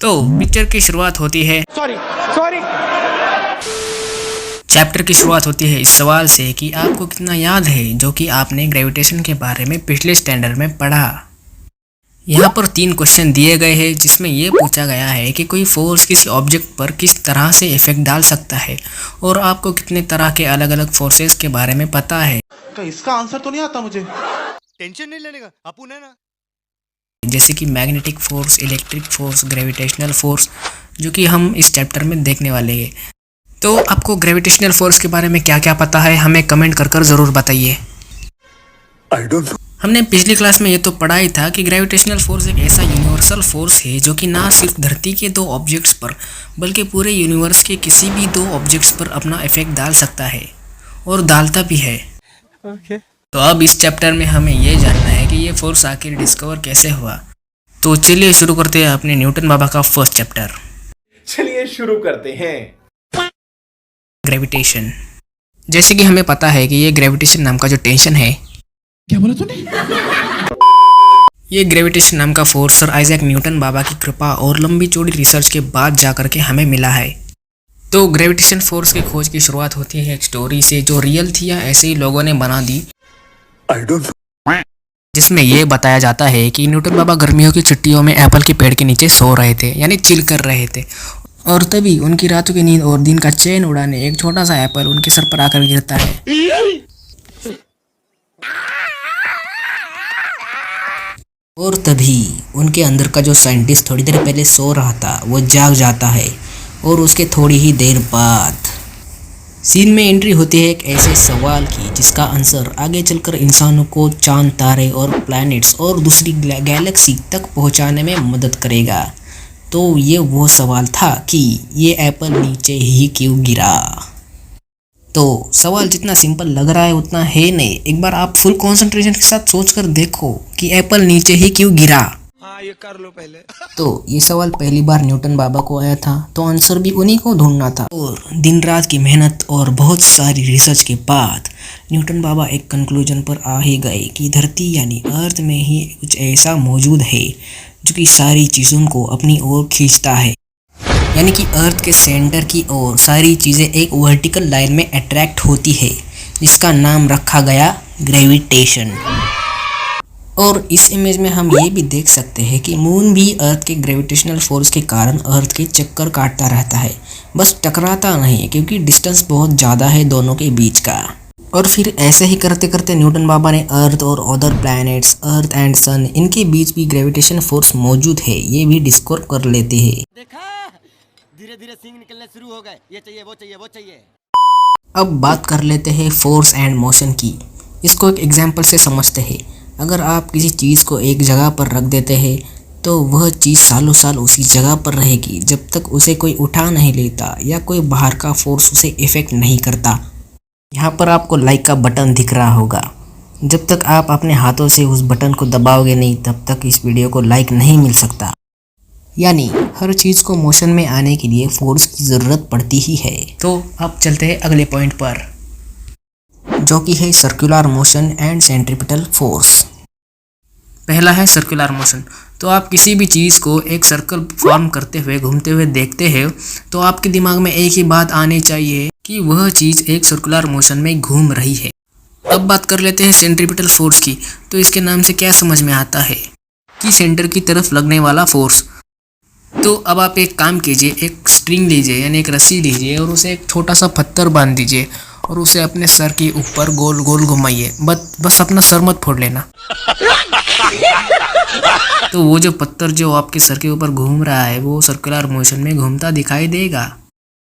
तो पिक्चर की शुरुआत होती है चैप्टर की शुरुआत होती है इस सवाल से कि आपको कितना याद है जो कि आपने ग्रेविटेशन के बारे में पिछले स्टैंडर्ड में पढ़ा। यहाँ पर 3 क्वेश्चन दिए गए हैं जिसमें ये पूछा गया है कि कोई फोर्स किसी ऑब्जेक्ट पर किस तरह से इफेक्ट डाल सकता है और आपको कितने तरह के अलग अलग फोर्सेस के बारे में पता है। तो इसका आंसर तो नहीं आता मुझे। टेंशन नहीं लेने का, अपुन है ना। जैसे कि magnetic force, electric force, gravitational force, जो कि हम इस चैप्टर में देखने वाले हैं। तो आपको ग्रेविटेशनल फोर्स के बारे में क्या क्या पता है हमें कमेंट कर ज़रूर बताइए। हमने पिछली क्लास में ये तो पढ़ा ही था कि ग्रेविटेशनल फोर्स एक ऐसा यूनिवर्सल फोर्स है जो कि ना सिर्फ धरती के 2 ऑब्जेक्ट्स पर बल्कि पूरे यूनिवर्स के किसी भी 2 ऑब्जेक्ट्स पर अपना इफेक्ट डाल सकता है और डालता भी है। तो अब इस चैप्टर में हमें ये जानना है कि ये फोर्स आखिर डिस्कवर कैसे हुआ। तो चलिए शुरू करते हैं अपने न्यूटन बाबा का फर्स्ट चैप्टर। चलिए शुरू करते हैं। ग्रेविटेशन। जैसे कि हमें पता है कि ये ग्रेविटेशन नाम का जो टेंशन है, क्या बोला तूने? ये ग्रेविटेशन नाम का फोर्स सर आइजैक न्यूटन बाबा की कृपा और लंबी चौड़ी रिसर्च के बाद जाकर के हमें मिला है। तो ग्रेविटेशन फोर्स की खोज की शुरुआत होती है एक स्टोरी से जो रियल थी या ऐसे ही लोगों ने बना दी, जिसमें ये बताया जाता है कि न्यूटन बाबा गर्मियों की छुट्टियों में एप्पल के पेड़ के नीचे सो रहे थे, यानी चिल कर रहे थे, और तभी उनकी रातों की नींद और दिन का चैन उड़ाने एक छोटा सा एप्पल उनके सर पर आकर गिरता है। और तभी उनके अंदर का जो साइंटिस्ट थोड़ी देर पहले सो रहा था वो जाग जाता है और उसके थोड़ी ही देर बाद सीन में एंट्री होती है एक ऐसे सवाल की जिसका आंसर आगे चलकर इंसानों को चांद, तारे और प्लैनेट्स और दूसरी गैलेक्सी तक पहुंचाने में मदद करेगा। तो ये वो सवाल था कि ये एप्पल नीचे ही क्यों गिरा। तो सवाल जितना सिंपल लग रहा है उतना है नहीं। एक बार आप फुल कंसंट्रेशन के साथ सोचकर देखो कि एप्पल नीचे ही क्यों गिरा। हाँ, ये कर लो पहले। तो ये सवाल पहली बार न्यूटन बाबा को आया था, तो आंसर भी उन्हीं को ढूंढना था। और दिन रात की मेहनत और बहुत सारी रिसर्च के बाद न्यूटन बाबा एक कंक्लूजन पर आ ही गए कि धरती यानी अर्थ में ही कुछ ऐसा मौजूद है जो कि सारी चीज़ों को अपनी ओर खींचता है, यानी कि अर्थ के सेंटर की ओर सारी चीज़ें एक वर्टिकल लाइन में अट्रैक्ट होती है, जिसका नाम रखा गया ग्रेविटेशन। और इस इमेज में हम ये भी देख सकते हैं कि मून भी अर्थ के ग्रेविटेशनल फोर्स के कारण अर्थ के चक्कर काटता रहता है, बस टकराता नहीं, क्योंकि डिस्टेंस बहुत ज़्यादा है दोनों के बीच का। और फिर ऐसे ही करते करते न्यूटन बाबा ने अर्थ और अदर प्लैनेट्स, अर्थ एंड सन, इनके बीच भी ग्रेविटेशन फोर्स मौजूद है ये भी डिस्कवर कर लेते हैं। देखा, धीरे धीरे सींग निकलने शुरू हो गए। ये चाहिए, वो चाहिए, वो चाहिए। अब बात कर लेते हैं फोर्स एंड मोशन की। इसको एक एग्जाम्पल से समझते हैं। अगर आप किसी चीज़ को एक जगह पर रख देते हैं तो वह चीज़ सालों साल उसी जगह पर रहेगी जब तक उसे कोई उठा नहीं लेता या कोई बाहर का फोर्स उसे इफेक्ट नहीं करता। यहाँ पर आपको लाइक का बटन दिख रहा होगा। जब तक आप अपने हाथों से उस बटन को दबाओगे नहीं तब तक इस वीडियो को लाइक नहीं मिल सकता। यानी हर चीज़ को मोशन में आने के लिए फोर्स की ज़रूरत पड़ती ही है। तो अब चलते हैं अगले पॉइंट पर, जो कि है circular motion and centripetal force. पहला है सर्कुलर मोशन। तो आप किसी भी चीज़ को एक सर्कल फॉर्म करते हुए घूमते हुए देखते हैं तो आपके दिमाग में एक ही बात आनी चाहिए कि वह चीज़ एक सर्कुलर मोशन में घूम रही है। अब बात कर लेते हैं सेंट्रीपिटल फोर्स की। तो इसके नाम से क्या समझ में आता है कि सेंटर की तरफ लगने वाला फोर्स। तो अब आप एक काम कीजिए, एक स्ट्रिंग लीजिए यानी एक रस्सी लीजिए और उसे एक छोटा सा पत्थर बांध दीजिए और उसे अपने सर के ऊपर गोल गोल घुमाइए। बस अपना सर मत फोड़ लेना। तो वो जो पत्थर जो आपके सर के ऊपर घूम रहा है वो सर्कुलर मोशन में घूमता दिखाई देगा।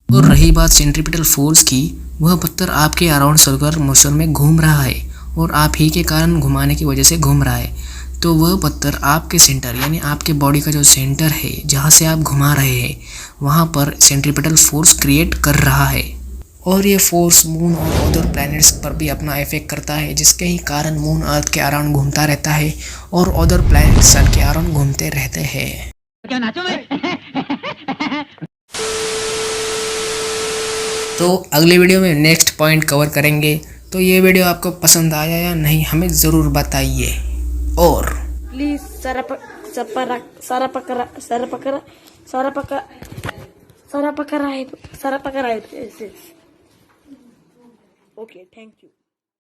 और रही बात सेंट्रीपिटल फोर्स की, वह पत्थर आपके अराउंड सर्कुलर मोशन में घूम रहा है और आप ही के कारण घुमाने की वजह से घूम रहा है। तो वह पत्थर आपके सेंटर यानी आपके बॉडी का जो सेंटर है जहाँ से आप घुमा रहे हैं वहाँ पर सेंट्रीपिटल फोर्स क्रिएट कर रहा है। और ये फोर्स मून और अदर प्लैनेट्स पर भी अपना इफेक्ट करता है, जिसके ही कारण मून अर्थ के अराउंड घूमता रहता है और अदर प्लैनेट सन के अराउंड घूमते रहते हैं। तो अगले वीडियो में नेक्स्ट पॉइंट कवर करेंगे। तो ये वीडियो आपको पसंद आया या नहीं हमें ज़रूर बताइए। और please sir Sarapakara. Yes. Okay, thank you.